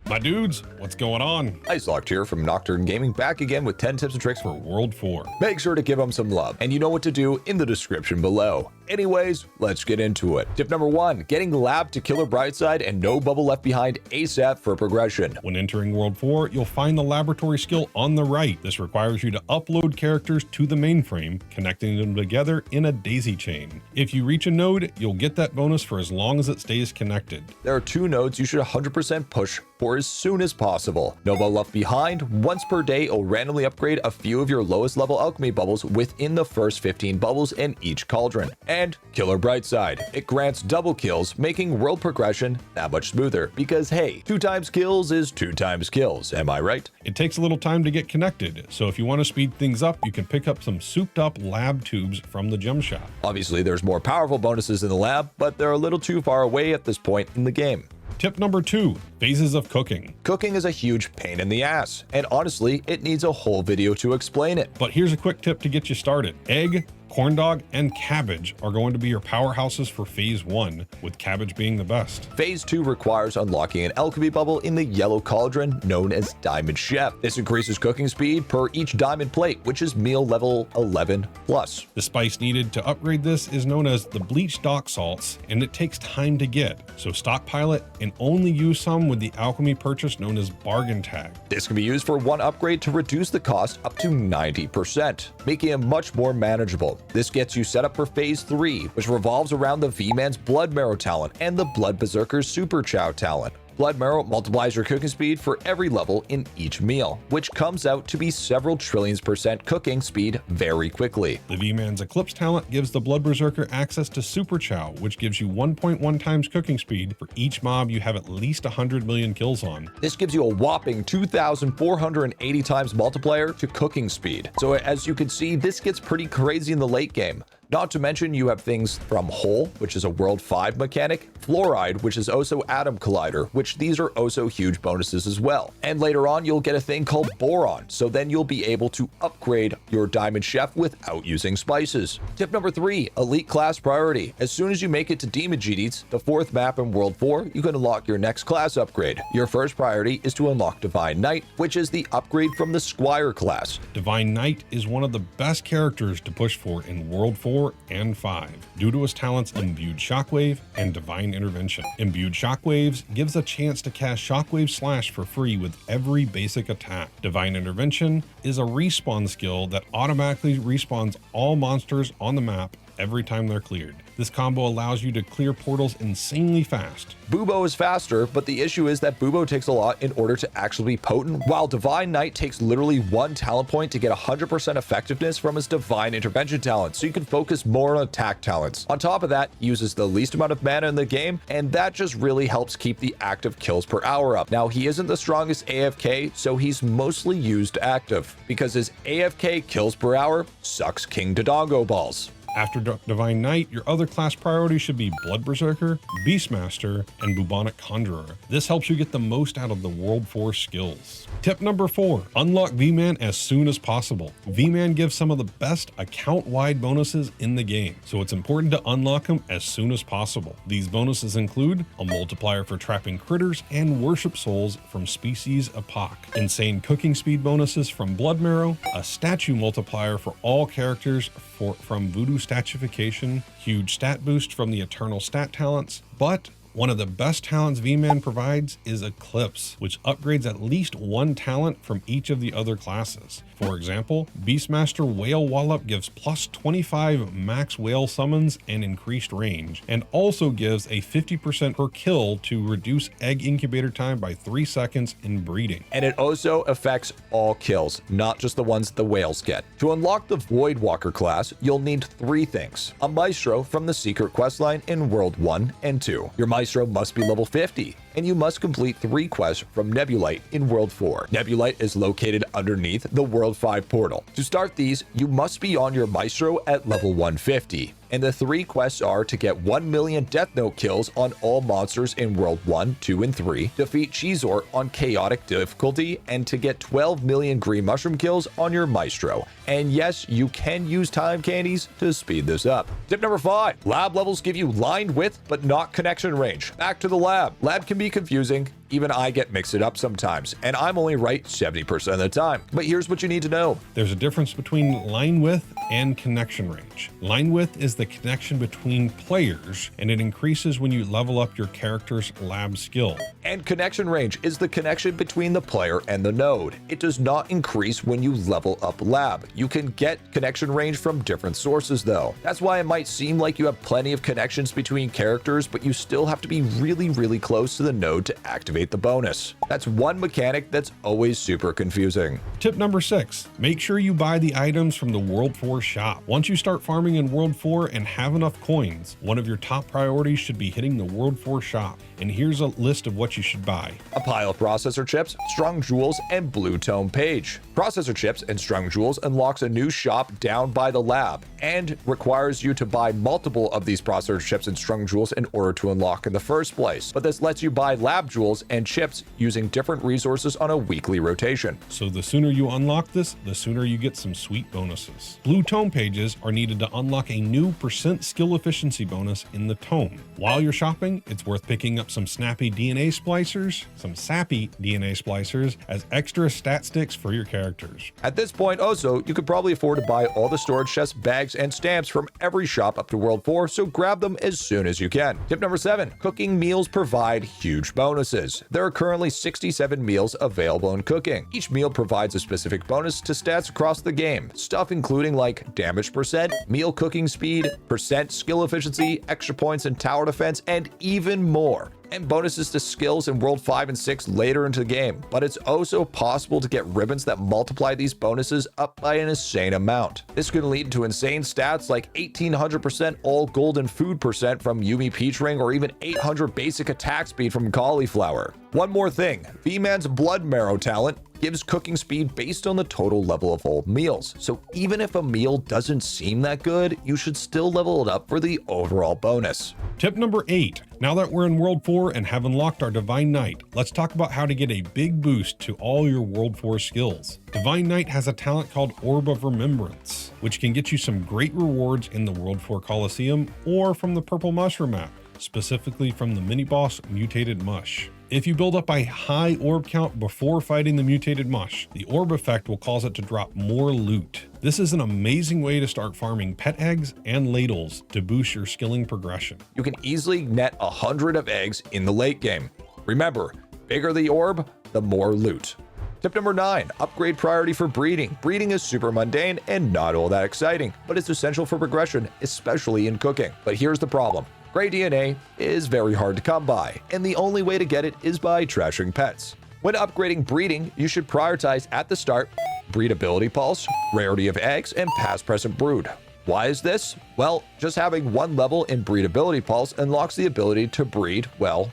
My dudes, what's going on? Icelocked here from Nocturne Gaming, back again with 10 tips and tricks For World 4. Make sure to give them some love, and you know what to do in the description below. Anyways, let's get into it. Tip number 1, getting Lab to Killer Brightside and no bubble left behind ASAP for progression. When entering World 4, you'll find the laboratory skill on the right. This requires you to upload characters to the mainframe, connecting them together in a daisy chain. If you reach a node, you'll get that bonus for as long as it stays connected. There are 2 nodes you should 100% push for as soon as possible. No bubble left behind. Once per day, it'll randomly upgrade a few of your lowest level alchemy bubbles within the first 15 bubbles in each cauldron. And Killer Brightside. It grants double kills, making world progression that much smoother. Because hey, 2 times kills is 2 times kills, am I right? It takes a little time to get connected, so if you want to speed things up, you can pick up some souped up lab tubes from the gem shop. Obviously, there's more powerful bonuses in the lab, but they're a little too far away at this point in the game. Tip number 2, phases of cooking. Cooking is a huge pain in the ass, and honestly, it needs a whole video to explain it. But here's a quick tip to get you started. Egg, corn dog, and cabbage are going to be your powerhouses for phase 1, with cabbage being the best. Phase 2 requires unlocking an alchemy bubble in the yellow cauldron known as Diamond Chef. This increases cooking speed per each diamond plate, which is meal level 11 plus. The spice needed to upgrade this is known as the bleached dock salts, and it takes time to get, so stockpile it and only use some with the alchemy purchase known as bargain tag. This can be used for one upgrade to reduce the cost up to 90%, making it much more manageable. This gets you set up for phase 3, which revolves around the V-Man's Blood Marrow talent and the Blood Berserker's Super Chow talent. Blood Marrow multiplies your cooking speed for every level in each meal, which comes out to be several trillions % cooking speed very quickly. The V-Man's Eclipse talent gives the Blood Berserker access to Super Chow, which gives you 1.1 times cooking speed for each mob you have at least 100 million kills on. This gives you a whopping 2,480 times multiplier to cooking speed. So as you can see, this gets pretty crazy in the late game. Not to mention you have things from Hole, which is a World 5 mechanic, Fluoride, which is also Atom Collider, which these are also huge bonuses as well. And later on, you'll get a thing called Boron, so then you'll be able to upgrade your Diamond Chef without using spices. Tip number 3, Elite Class Priority. As soon as you make it to Demon Genies, the 4th map in World 4, you can unlock your next class upgrade. Your first priority is to unlock Divine Knight, which is the upgrade from the Squire class. Divine Knight is one of the best characters to push for in World 4 and 5 due to his talents Imbued Shockwave and Divine Intervention. Imbued Shockwaves gives a chance to cast Shockwave Slash for free with every basic attack. Divine Intervention is a respawn skill that automatically respawns all monsters on the map every time they're cleared. This combo allows you to clear portals insanely fast. Bubo is faster, but the issue is that Bubo takes a lot in order to actually be potent, while Divine Knight takes literally 1 talent point to get 100% effectiveness from his Divine Intervention talent, so you can focus more on attack talents. On top of that, he uses the least amount of mana in the game, and that just really helps keep the active kills per hour up. Now, he isn't the strongest AFK, so he's mostly used active, because his AFK kills per hour sucks King Dodongo balls. After Divine Knight, your other class priorities should be Blood Berserker, Beastmaster, and Bubonic Conjurer. This helps you get the most out of the World 4 skills. Tip number 4, unlock V-Man as soon as possible. V-Man gives some of the best account-wide bonuses in the game, so it's important to unlock them as soon as possible. These bonuses include a multiplier for trapping critters and worship souls from Species Epoch, insane cooking speed bonuses from Blood Marrow, a statue multiplier for all characters from Voodoo Statification, huge stat boost from the Eternal Stat talents, but one of the best talents V-Man provides is Eclipse, which upgrades at least 1 talent from each of the other classes. For example, Beastmaster Whale Wallop gives plus 25 max whale summons and increased range, and also gives a 50% per kill to reduce egg incubator time by 3 seconds in breeding. And it also affects all kills, not just the ones the whales get. To unlock the Voidwalker class, you'll need 3 things. A Maestro from the secret questline in World 1 and 2. Your Maestro must be level 50, and you must complete 3 quests from Nebulite in World 4. Nebulite is located underneath the World 5 portal. To start these, you must be on your Maestro at level 150. And the 3 quests are to get 1 million Death Note kills on all monsters in World 1, 2, and 3, defeat Chizort on Chaotic difficulty, and to get 12 million Green Mushroom kills on your Maestro. And yes, you can use time candies to speed this up. Tip number 5, lab levels give you line width, but not connection range. Back to the lab. Lab can be confusing, Even I get mixed it up sometimes, and I'm only right 70% of the time. But here's what you need to know. There's a difference between line width and connection range. Line width is the connection between players, and it increases when you level up your character's lab skill. And connection range is the connection between the player and the node. It does not increase when you level up lab. You can get connection range from different sources though. That's why it might seem like you have plenty of connections between characters, but you still have to be really close to the node to activate the bonus. That's one mechanic that's always super confusing. Tip number 6, make sure you buy the items from the World 4 shop. Once you start farming in World 4 and have enough coins, one of your top priorities should be hitting the World 4 shop. And here's a list of what you should buy. A pile of processor chips, strung jewels, and blue tome page. Processor chips and strung jewels unlocks a new shop down by the lab and requires you to buy multiple of these processor chips and strung jewels in order to unlock in the first place. But this lets you buy lab jewels and chips using different resources on a weekly rotation. So the sooner you unlock this, the sooner you get some sweet bonuses. Blue tome pages are needed to unlock a new % skill efficiency bonus in the tome. While you're shopping, it's worth picking up some snappy DNA splicers, some sappy DNA splicers as extra stat sticks for your characters. At this point also, you could probably afford to buy all the storage chests, bags, and stamps from every shop up to World 4, so grab them as soon as you can. Tip number 7, cooking meals provide huge bonuses. There are currently 67 meals available in cooking. Each meal provides a specific bonus to stats across the game. Stuff including like damage %, meal cooking speed, % skill efficiency, extra points in tower defense, and even more. And bonuses to skills in World 5 and 6 later into the game, but it's also possible to get ribbons that multiply these bonuses up by an insane amount. This could lead to insane stats like 1800% all golden food % from Yumi Peach Ring, or even 800 basic attack speed from Cauliflower. One more thing, V-Man's Blood Marrow talent gives cooking speed based on the total level of all meals. So even if a meal doesn't seem that good, you should still level it up for the overall bonus. Tip number 8. Now that we're in World 4 and have unlocked our Divine Knight, let's talk about how to get a big boost to all your World 4 skills. Divine Knight has a talent called Orb of Remembrance, which can get you some great rewards in the World 4 Coliseum or from the Purple Mushroom map, specifically from the mini-boss Mutated Mush. If you build up a high orb count before fighting the Mutated Mush, the orb effect will cause it to drop more loot. This is an amazing way to start farming pet eggs and ladles to boost your skilling progression. You can easily net 100 of eggs in the late game. Remember, bigger the orb, the more loot. Tip number 9, upgrade priority for breeding. Breeding is super mundane and not all that exciting, but it's essential for progression, especially in cooking. But here's the problem. Gray DNA is very hard to come by, and the only way to get it is by trashing pets. When upgrading breeding, you should prioritize at the start breedability pulse, rarity of eggs, and past present brood. Why is this? Well, just having one level in breedability pulse unlocks the ability to breed, well,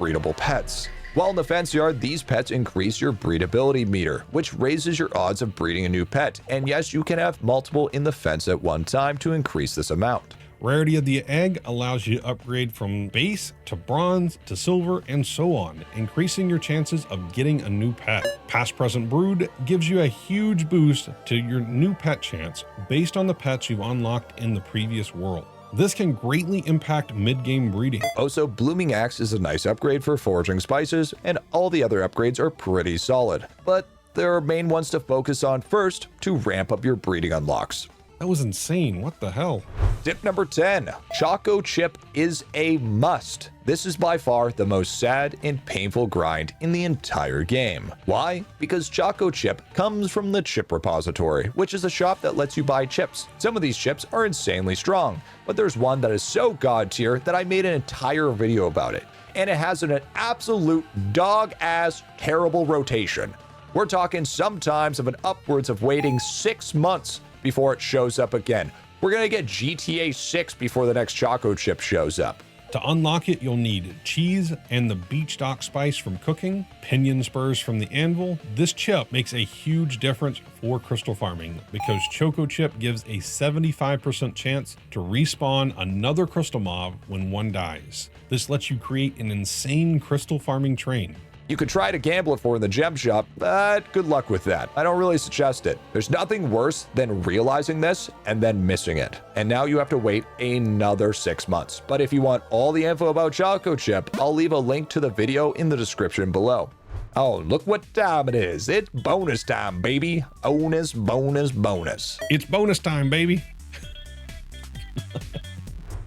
breedable pets. While in the fence yard, these pets increase your breedability meter, which raises your odds of breeding a new pet. And yes, you can have multiple in the fence at one time to increase this amount. Rarity of the egg allows you to upgrade from base to bronze to silver and so on, increasing your chances of getting a new pet. Past present brood gives you a huge boost to your new pet chance based on the pets you've unlocked in the previous world. This can greatly impact mid-game breeding. Also, Blooming Axe is a nice upgrade for foraging spices, and all the other upgrades are pretty solid. But there are main ones to focus on first to ramp up your breeding unlocks. That was insane. What the hell? Tip number 10, Choco Chip is a must. This is by far the most sad and painful grind in the entire game. Why? Because Choco Chip comes from the Chip Repository, which is a shop that lets you buy chips. Some of these chips are insanely strong, but there's one that is so god tier that I made an entire video about it. And it has an absolute dog-ass terrible rotation. We're talking sometimes of an upwards of waiting 6 months before it shows up again. We're gonna get GTA 6 before the next Choco Chip shows up. To unlock it, you'll need cheese and the beach dock spice from cooking, pinion spurs from the anvil. This chip makes a huge difference for crystal farming because Choco Chip gives a 75% chance to respawn another crystal mob when one dies. This lets you create an insane crystal farming train. You could try to gamble it for in the gem shop, but good luck with that. I don't really suggest it. There's nothing worse than realizing this and then missing it. And now you have to wait another 6 months. But if you want all the info about Choco Chip, I'll leave a link to the video in the description below. Oh, look what time it is. It's bonus time, baby. Bonus, bonus, bonus. It's bonus time, baby.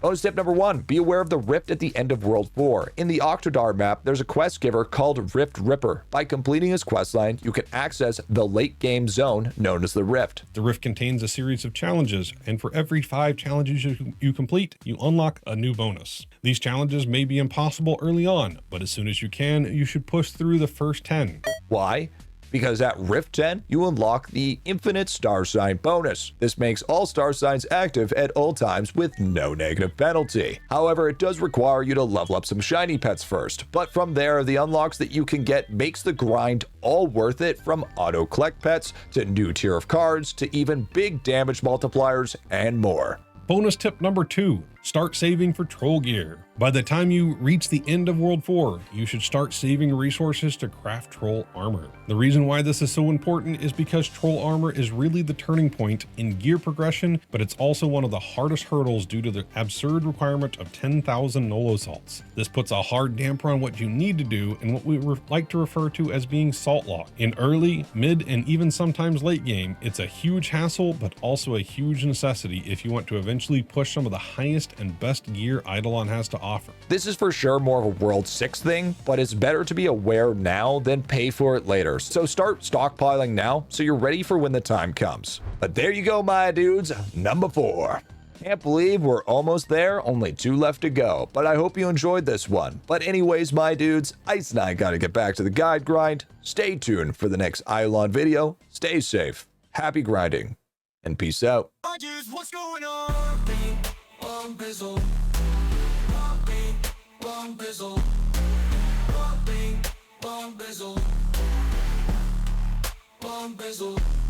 Bonus tip number 1, be aware of the rift at the end of World 4. In the Octodar map, there's a quest giver called Rift Ripper. By completing his questline, you can access the late game zone known as the Rift. The Rift contains a series of challenges, and for every 5 challenges you complete, you unlock a new bonus. These challenges may be impossible early on, but as soon as you can, you should push through the first 10. Why? Because at Rift 10, you unlock the Infinite Star Sign bonus. This makes all star signs active at all times with no negative penalty. However, it does require you to level up some shiny pets first, but from there, the unlocks that you can get makes the grind all worth it, from auto collect pets to new tier of cards to even big damage multipliers and more. Bonus tip number 2, start saving for troll gear. By the time you reach the end of World 4, you should start saving resources to craft troll armor. The reason why this is so important is because troll armor is really the turning point in gear progression, but it's also one of the hardest hurdles due to the absurd requirement of 10,000 Nolo salts. This puts a hard damper on what you need to do and what we like to refer to as being salt lock. In early, mid, and even sometimes late game, it's a huge hassle, but also a huge necessity if you want to eventually push some of the highest and best gear Eidolon has to offer. This is for sure more of a World 6 thing, but it's better to be aware now than pay for it later. So start stockpiling now so you're ready for when the time comes. But there you go, my dudes, number 4. Can't believe we're almost there, only 2 left to go, but I hope you enjoyed this one. But anyways, my dudes, Ice and I gotta get back to the guide grind. Stay tuned for the next Eidolon video. Stay safe, happy grinding, and peace out. What's going on? Long bizzle. Long bizzle. Long bizzle. Long bizzle.